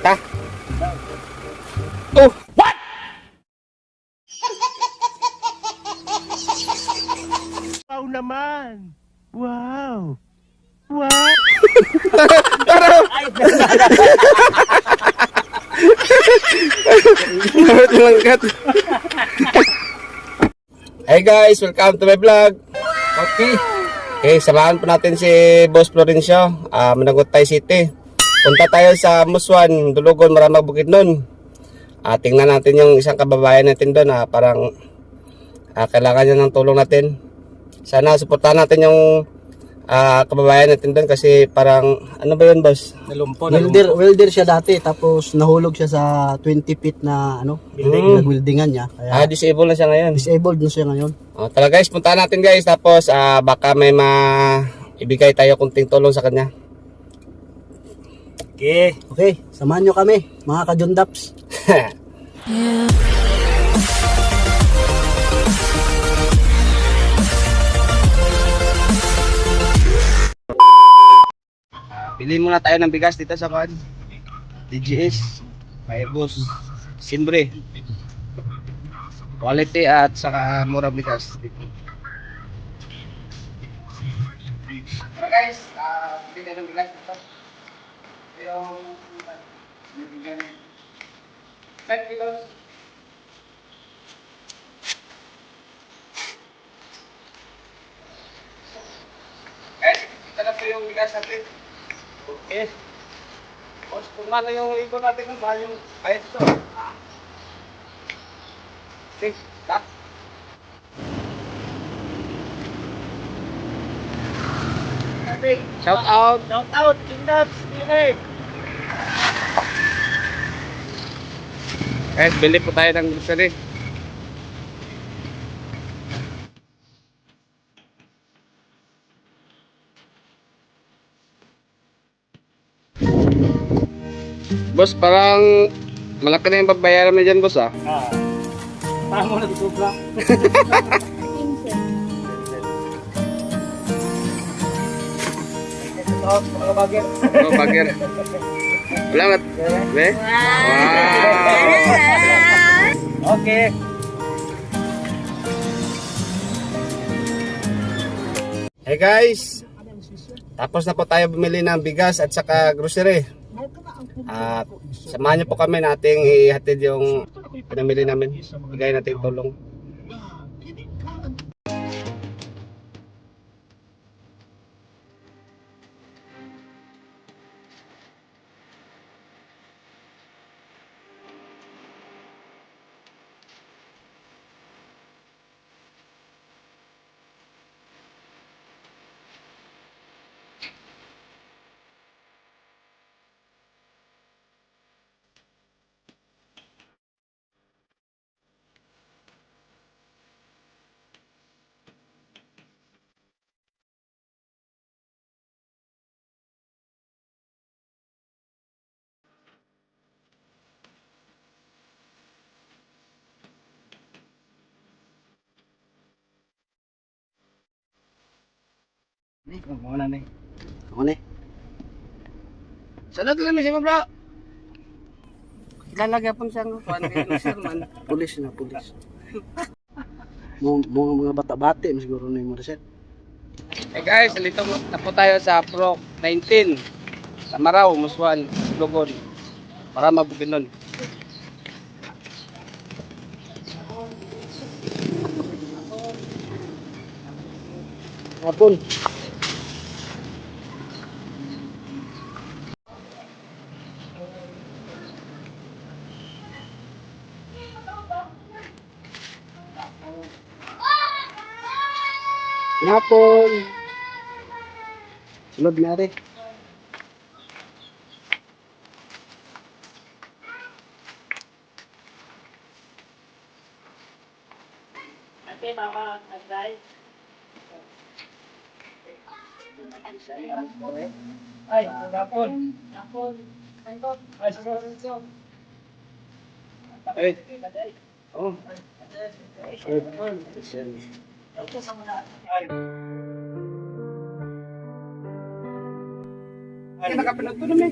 Ha? Oh! What? Wow naman! Wow! Wow! Langkat. Hey guys, welcome to my vlog. Okay, samahan po natin si Boss Florencio, Managutay City. Punta tayo sa Muswan, Dulugon, Maramag Bukidnon. Tingnan natin yung isang kababayan natin doon, parang kailangan niya ng tulong natin. Sana suportahan natin yung kababayan natin doon kasi parang, ano ba yun, boss? Welder siya dati, tapos nahulog siya sa 20 feet na nag-weldingan niya. Kaya Disabled na siya ngayon. disabled na siya ngayon. Tala guys, puntahan natin guys, tapos baka may ibigay tayo kunting tulong sa kanya. Okay, samahan nyo kami, mga ka-Jundaps. Bili muna tayo ng bigas dito sa kan DGS may boss Simbre, quality at saka mura bigas dito. So guys, bili tayo ng bigas dito yung 5 kilos. Guys, ito na po yung bigas natin. Okay. Boss, kung ano yung ikon natin kung mahal yung ayos ito. Okay, stop. Shout out. Shout out! Jundaps! Dinay! Guys, bili po tayo ng grocery. Boss, parang malaki na yung babayaran mo dyan, boss Parang mo nagsobra. Mga bagay. Oh, bagger. Salamat. Be? Wow. Okay. Hey guys, tapos na po tayo bumili ng bigas at saka grocery. Samahan niyo po kami nating ihatid yung pinamili namin. Bigay natin tulong. Muna na Ako na Sana tuloy mo siya, bro. Ilalagay po siya ng kuwan kay Sherman. pulis na pulis. Mga bata-bate, siguro na yung reset. Hey guys, alito na po tayo sa Pro 19 sa Maraw, Muswan, Dulugon, Maramag Bukidnon. Hapon. Hapon. Sulod na rin. Okay, mama. Agay. Ay, hapon. Hapon. Ay, sa Hey. Oh. Nakapanood to namin.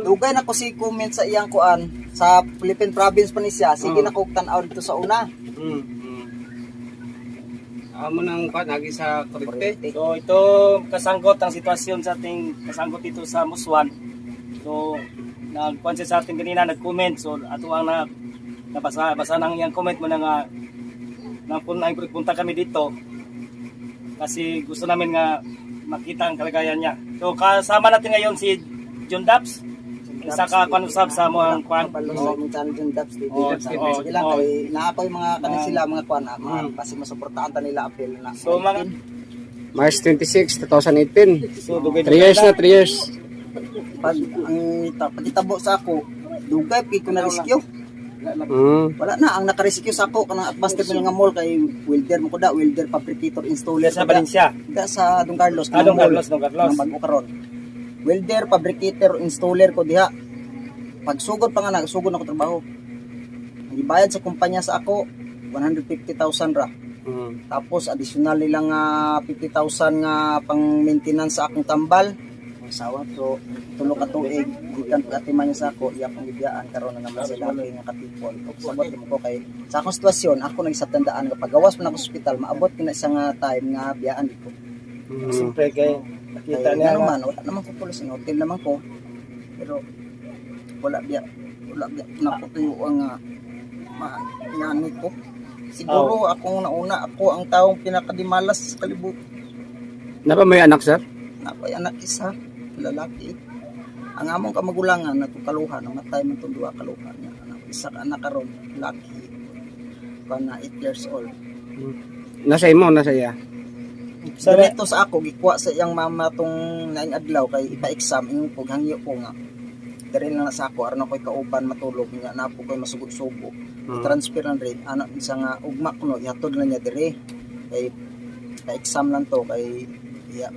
Dugay na ko si comment sa iyang kuan sa Philippine province pa ni siya. Sige na ko tan-aw dito sa una. Amo nang kuan agi sa Correte. So ito kasanggot ang sitwasyon sa ating kasanggot dito sa Muswan. So nagkuan siya sa ating kanina nag-comment, so ato ang nabasa nang iyang comment mo na nga punta kami dito kasi gusto namin nga makita ang kalagayan niya. So kasama natin ngayon si John Daps, isa ka kanusab sa mga kuan. John Daps TV. Oo, Sige lang kay naapoy mga kanin sila mga kuan mga kasi masuportahan ta nila apel na. So mga March 26, 2018. so dugay 3 years na, 3 years. Pag ang pagitabo sa ako, dugay pi ko na rescue. Wala na ang naka-rescue sa ako kanang Atbas nga mall kay welder mo ko da, welder fabricator installer sa Valencia. da sa Don Carlos. Don Carlos. Ang bago karon. Welder fabricator installer ko diha. Pagsugod pa nga nagsugod ako trabaho. Ang ibayad sa kumpanya sa ako 150,000 ra. Tapos additional nilang 50,000 nga pang maintenance sa akong tambal. Ang sawa to tulo ka tuig gikan pagatiman niya sa ako iya pang gibiyaan karon na naman sila nga katipon. Ug sabot ko kay sa akong sitwasyon ako nagsatandaan nga pagawas man ako sa ospital maabot kina sa nga time nga biyaan ko. Siyempre kay nakita niya Ano man wala naman ko pulis ng hotel naman ko. Pero wala biya naputuyo ang ngani ko. Siguro akong nauna ako ang taong pinakadimalas sa kalibutan. Napa may anak, sir? Napay anak isa, lalaki. Ang among kamagulangan natukaluhan, namatay man itong duwa kaluhan niya. Isa ka anak karon, laki. Pa na 8 years old. Nasa imo, nasa iya. So dito sa ako, gikuha sa iyang mama tong naing adlaw kay ipa-exam, yung paghangyo ko nga. Dari lang na sa ako, aron ako'y kauban matulog nga, na po ko'y masugod-sugo. Transfer lang rin, anak isa nga ugma ko no, ihatod na niya dire. Kay pa-exam lang to, kay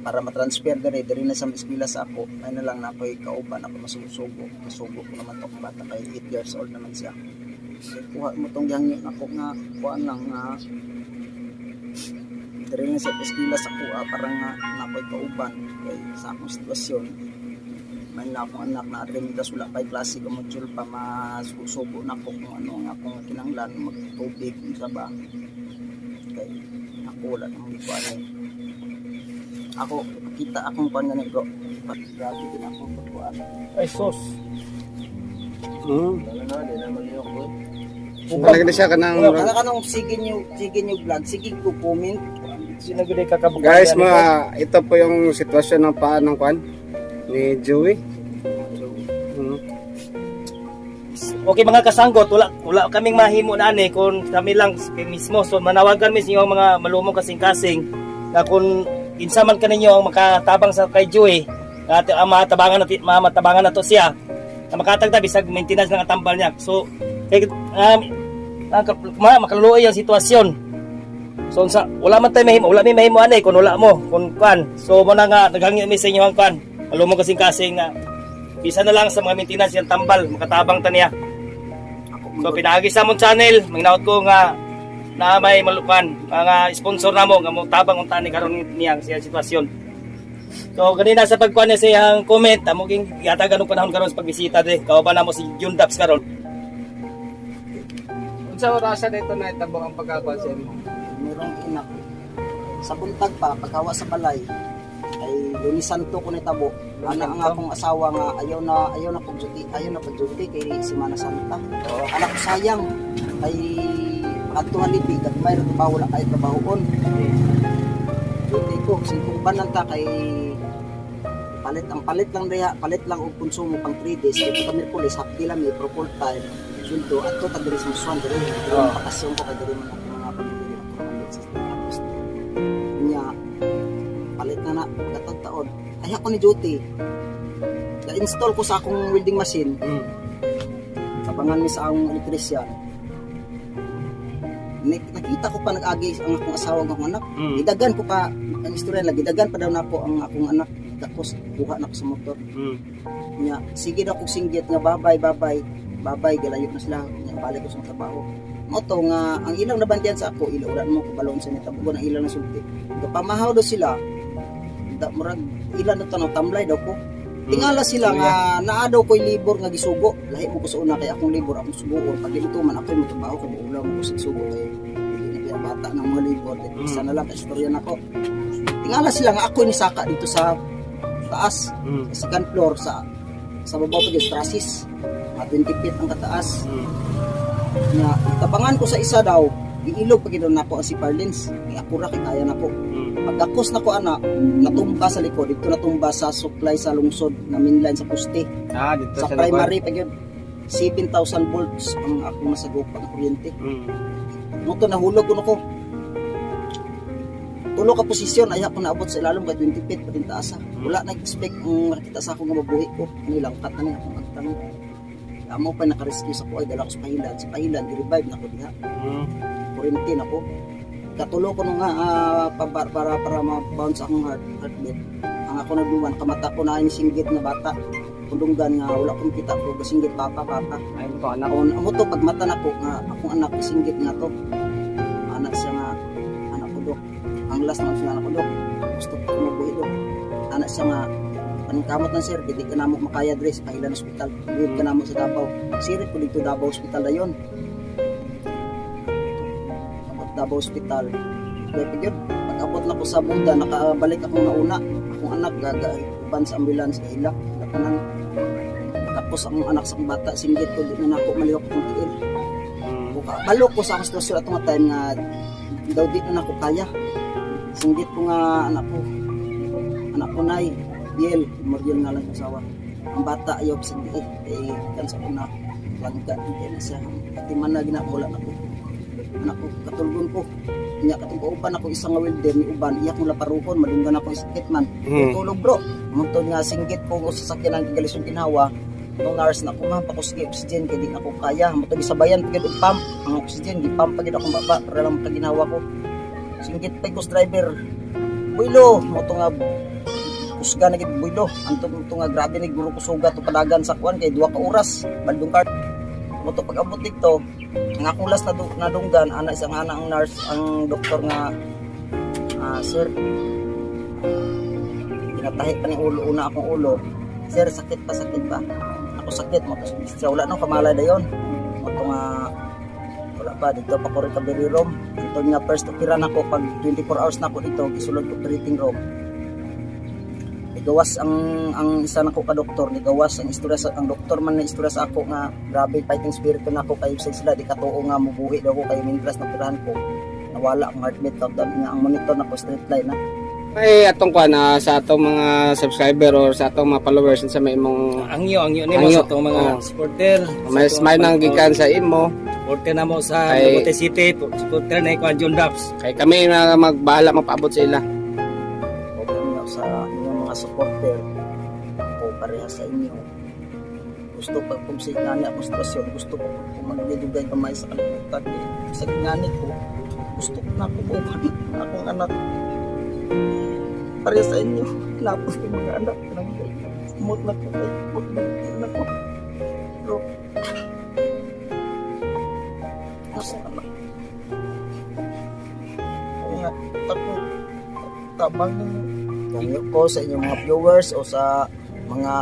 para matransfer dire na sa eskwela sa ako ay na lang na ako'y kauban ako masusugo ko naman to bata kay 8 years old naman siya kaya kuha mo tong gihangyo ako nga kuhaan lang nga dire na sa eskwela sa kuha parang nga na ako'y kauban kay sa akong sitwasyon may na akong anak na adremitas wala pa'y klase ko module pa masusugo na ako kung ano ang akong kinanglan magtubig sa ba kay ako wala namang ikuan ako kita akong kuan nga bro grabe din ako kuan ay sos. Talaga na siya kanang wala kanang sige niyo vlog sige ko comment Sinagudi kakabugay. guys, ito po yung sitwasyon ng paa ng kuan ni Joey. Okay mga kasanggot, wala kaming mahimo na ani kung kami lang mismo. So manawagan mi sa inyong mga malumong kasing-kasing na kung kinsa man kaninyo ang makatabang sa kay Joey, at matabangan na to siya. Na makatagta bisag maintenance ng tambal niya. So kay makaluoy ang sitwasyon. So wala man tay mahimo, wala mi mahimo ani kung wala mo, kung kan. So mo na nga naghangyo mi sa inyo ang kan. Malumong kasing-kasing na bisa na lang sa mga maintenance yung tambal, makatabang ta niya. So pinagi sa mong channel, manginaot ko nga na may malukan, mga sponsor namo nga mo tabang unta ni karon niya sa sitwasyon. So ganina sa pagkuan niya sa iyang comment, amo ging yata ganung panahon karon sa pagbisita de. Kauban namo si John Daps karon. Unsa orasa dito na itabang ang pagkakuan sa imo? merong inak sa buntag pa pagkawa sa balay ay lunisanto ko nitabo ana ang akong asawa nga ayaw na pagduty kay Semana Santa. Anak ko sayang ay adtuhan libig at may trabaho wala kay trabahoon. Duty ko singkong bananta kay palit lang og konsumo pang 3 days kay kami pulis hapdi lang pro full time suldo adto ta diri sa Muswan diri pakasyon ko kay diri man ang mga pamilya tapos niya palit na katong taon ay ako ni duty na-install ko sa akong welding machine kapangan mi sa akong electrician nakita ko pa nag-agi ang akong asawa ng akong anak gidagan ko pa ang istorya lang gidagan pa daw na po ang akong anak tapos kuha na ko sa motor niya sige daw kong singgit nga babay galayot na sila niya balik ko sa trabaho mo to nga ang ilang nabantian sa ako ilauran mo ko balon sa nita bugon ang ilang nasulti pamahaw daw sila da murag ilan na tanong tamlay daw ko Tingala sila nga naa daw ko'y libor nga gisugo. Lahi mo ko sa una kay akong libor akong sugo. Pag ito man ako'y magtrabaho kay ulaw mo ko sa sugo kay hindi na bata ng mga libor. Isa na lang istorya nako. Tingala sila nga ako ni saka dito sa taas, sa second floor sa babaw pa yung trasis. Mga 20 feet ang kataas. Nga tabangan ko sa isa daw, iilog pa gid nako si Parlins. Ni ako ra kay kaya nako. Pagkakos na ko anak, natumba sa likod, dito natumba sa supply sa lungsod na mainline sa poste. Dito Sa primary pa yun, 7,000 volts ang ako masagop ang kuryente. Muto nahulog ko. Tulo ka posisyon, ay ako naabot sa ilalom kay 20 feet pa din taas. Wala nag-expect ang makita sa ako nga mabuhi ko. Langkat na niya akong magtanong. Amo pa naka-rescue sa ko ay dala ko sa pahilan. Sa pahilan, i-revive na ko diha. Kuryente na ko. Katulo ko nung para ma-bounce akong heartbeat. Ang ako nagluwan, kamata ko na ay singgit na bata. Kundunggan nga, wala kong kita ko, singgit papa. Ay mo to anak. Amo to, pag mata na ko, nga, akong anak, singgit nga to. Anak siya nga, anak ko do. Ang last na siya anak ko do. Gusto ko mabuhi do. Anak siya nga, paningkamot ng sir, hindi ka na mo makaya dress, pahilan hospital. Hindi ka na mo sa Davao. Sirit ko dito Davao Hospital na yun. Davao Hospital. Kaya yun, pag-abot na ko sa Buda, nakabalik akong nauna. Akong anak, gagaiban sa ambulance, kahilak. Nakanan. Tapos ang anak sa bata, singgit ko, di na ako malihok kong tiil. Balok ko sa akong sitwasyon at nga time nga, daw di na ako kaya. Singgit ko nga anak ko na Biel, Moriel nga lang yung asawa. Ang bata ayaw sa diit, kan sa una, langga, hindi na siya. Pati man na ginakula na ko. Anak ko, katulgon ko. Niya katong kauban ako isang welder ni uban, iyak mo laparuhon, malunggan ako sakit man. Tulog bro. Muntod nga singgit ko sa sasakyan ang galisong ginawa. Nung nurse na ko nga pakusgi oxygen kay di na ko kaya. Muntod sabayan pagid og pump, ang oxygen di pump pagid akong baba para lang ginawa ko. Singgit pa ko driver. Builo, mo to nga kusga na gid builo. Antong to nga grabe ni guro ko sugat to padagan sa kuan kay 2 ka oras baldong cart. Mo to pag-abot dito, ang akong last na dunggan, ana isang ana ang nurse, ang doktor nga sir, pinatahi pa ni ulo, una akong ulo. Sir, sakit pa. Ako sakit mo. Siya wala nang kamalay na yun. Mo to nga, wala pa, dito pa ko recovery room. Ito nga first opiran ako, pag 24 hours na ako dito, gisulod ko operating room. Nigawas ang isa na ko ka doktor, nigawas ang istorya sa ang doktor man na istorya sa ako nga grabe fighting spirit ko na ako kayo sila di katuo nga mubuhi daw ko kayo mindras na pirahan ko. Nawala ang heartbeat countdown nga ang monitor na ko straight line na. Ay atong kuan sa atong mga subscriber or sa atong mga followers sa may imong Angyo ni mo sa itong mga supporter. may smile nang gikan sa imo. Supporter na mo sa Ay, Dugote City, supporter na ikaw John Daps. Kay kami na magbahala mapaabot sa ila. Sa inyong mga supporter o parehas sa inyo, gusto pa kung sa ingani akong sitwasyon, gusto ko kung maglilugay kamay sa kalimutan sa ingani ko, gusto ko na kumuhan akong anak parehas sa inyo. Napos ko mga anak mut na ko pero nasa anak nga takot tabang ninyo ko sa inyong mga viewers o sa mga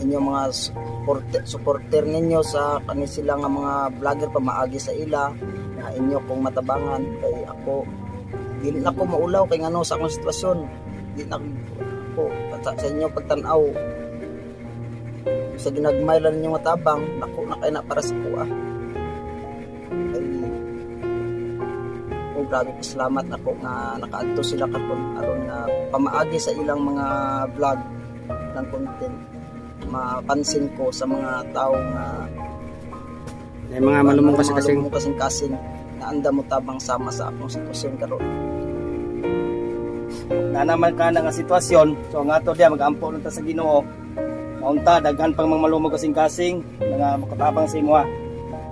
inyong mga supporter ninyo sa kani sila nga mga vlogger pa maagi sa ila na inyo kong matabangan kay ako dili na ko maulaw kay ngano sa akong sitwasyon di na ko sa inyo pagtan-aw sa ginagmay lang ninyo matabang nako na kay na para sa kuha ay grabe salamat ako nga nakaadto sila karon aron nga pamaagi sa ilang mga vlog ng content mapansin ko sa mga tao nga May mga malumong kasing na anda mo tabang sama sa akong sitwasyon karon. Na naman ka na nga sitwasyon, so nga to diya mag-ampo nun ta sa Ginoo. Maunta daghan pang mga malumong kasing nga makatabang sa imo ha.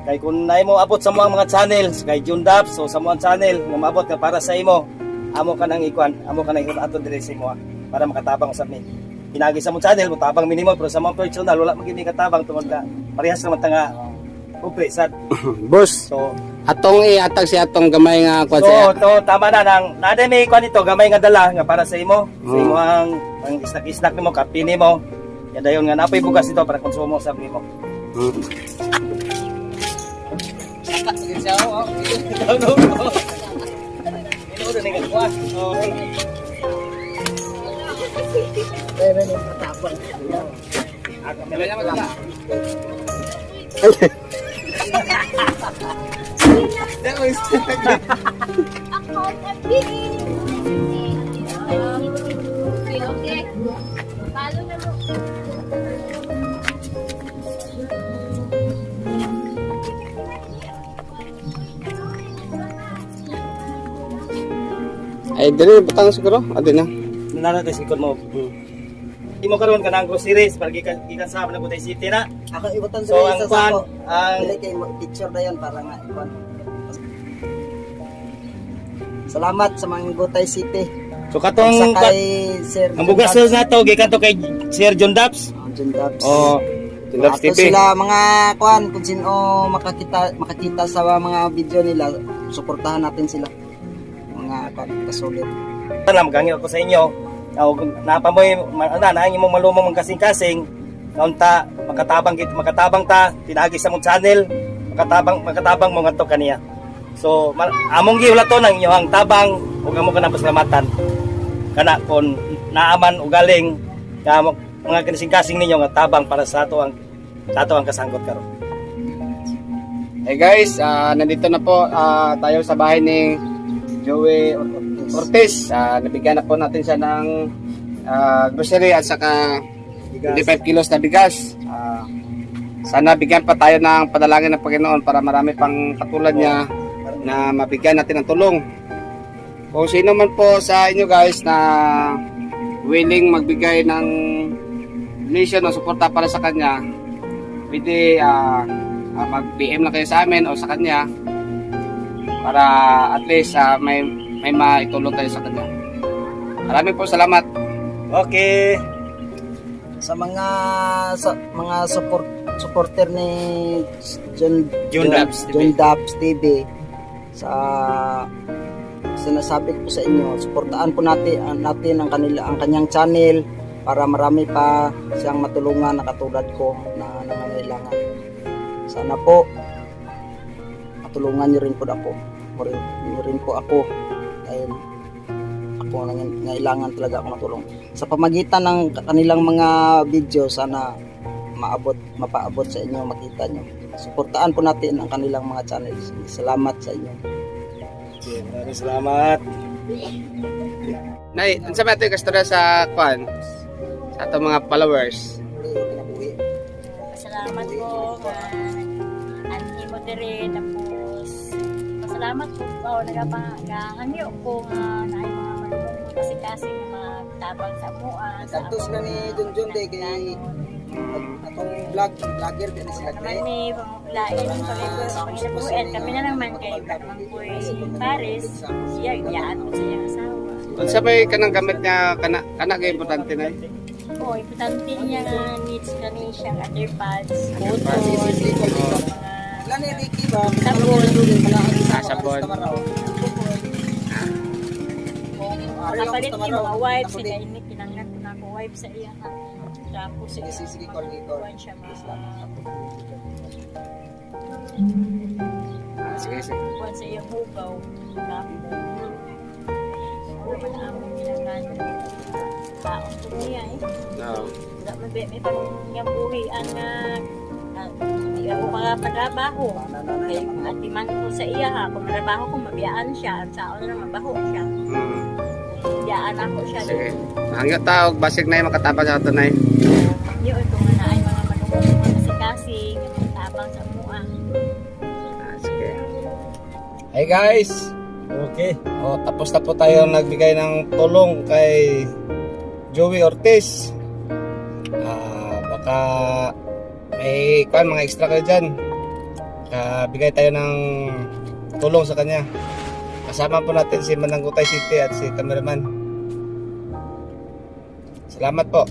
Kay kung naay mo abot sa mga channels kay John Daps so sa mga channel nga maabot ka para sa imo, amo ka nang ikuan, amo ka nang ato dire sa imo ha, para makatabang usab ni. Pinagi sa mga channel mo tabang minimo pero sa mga personal wala magini katabang tungod ka parehas naman ta nga upre sad. boss. So Atong iatag si atong gamay nga kuan so, siya. tama na nang nade may kuan ito gamay nga dala nga para sa imo. Sa imo ang isnak-isnak nimo, kape nimo. Ya dayon nga napoy bugas dito para konsumo sa mo. Okay, okay. Follow na mo. Ay, dili butang siguro. Adi na. Nana tayo sikod mo. Di mo karon ka ng groceries para gikan sa na Gutay City na. Ako ibutan So, sa ang isa kwan, sa ako. ang- Dili kay picture na yan para nga ikwan. Salamat sa mga Gutay City. So katong Sa kay Sir ang bugasos na to gikan to kay Sir John Daps. John Dabs. Oh, John Daps Ato TV. sila mga kwan kung sino makakita sa mga video nila, suportahan natin sila. Mga kwan kasulit. Alam gangi ako sa inyo. Napamoy na imong malumong magkasing-kasing. Naunta makatabang ta tinagi sa mong channel. Makatabang mo ngadto kaniya. So among giwala to nang inyong tabang ug amo kana pasalamatan. Kana kon naaman ugaling ka mga kasing-kasing ninyo nga tabang para sa ato ang kasangkot karon. Hey guys, nandito na po tayo sa bahay ni Joey Ortiz. Nabigyan na po natin siya ng grocery at saka 25 kilos na bigas. Sana bigyan pa tayo ng panalangin ng Panginoon para marami pang katulad niya na mabigyan natin ng tulong. Kung sino man po sa inyo guys na willing magbigay ng donation o suporta para sa kanya, pwede mag-PM lang kayo sa amin o sa kanya para at least may maitulong tayo sa kanya. Maraming po salamat. Okay. Sa mga supporter ni John Dabs TV, sa sinasabi ko sa inyo, suportahan po natin ang kanyang channel para marami pa siyang matulungan na katulad ko na nangangailangan. Sana po matulungan niyo rin po ako. Niyo rin po ako dahil ako nangangailangan talaga ako matulong. Sa pamagitan ng kanilang mga video, sana mapaabot sa inyo, makita nyo. Suportahan po natin ang kanilang mga channels. Salamat sa inyo. Maraming salamat. Nay, unsa ba ito yung kastorya sa kwan? Sa atong mga followers. Salamat po anhi mo dire tapos pasalamat po ko nagapangangyo ko nga naay mga malumong kasi magtabang sa mua. Nagkantos na ni Junjun de kay atong vlogger din sila Naman may lain ang pagkakuan kami na naman kay Mangkoy Paris siya iyaan ko sa iyang asawa. Unsa ba yung kanang gamit niya kana kay importante na? Oh, importante niya nga needs ka ni siyang underpads, Ilan ni Ricky ba? Sabon. Sabon. Kapalit ni mga wipes, sila ini pinangnan ko na ako wipes sa iya ha. Tapos Sige, call me, call. siya Sige. buwan sa iyang hugaw. Tapos wala man ang pinangnan taon ko niya eh. No. Wala man may pangyambuhian nga hindi ako makapatrabaho. Kaya at timan ko sa iya ha, kung trabaho ko mabiyaan siya, at saan na mabaho siya. Biyaan ako siya. Sige. Hanggang tao, basig na yung makatabang sa ito na yun. Yun, kung na ay mga manunong mga kasing-kasing, yung tabang sa mua. Sige. Hey guys! Okay. Tapos na po tayo nagbigay ng tulong kay Joey Ortiz. Baka may mga extra kayo dyan. Bigay tayo ng tulong sa kanya. Kasama po natin si Manang Gutay City at si cameraman. Salamat po.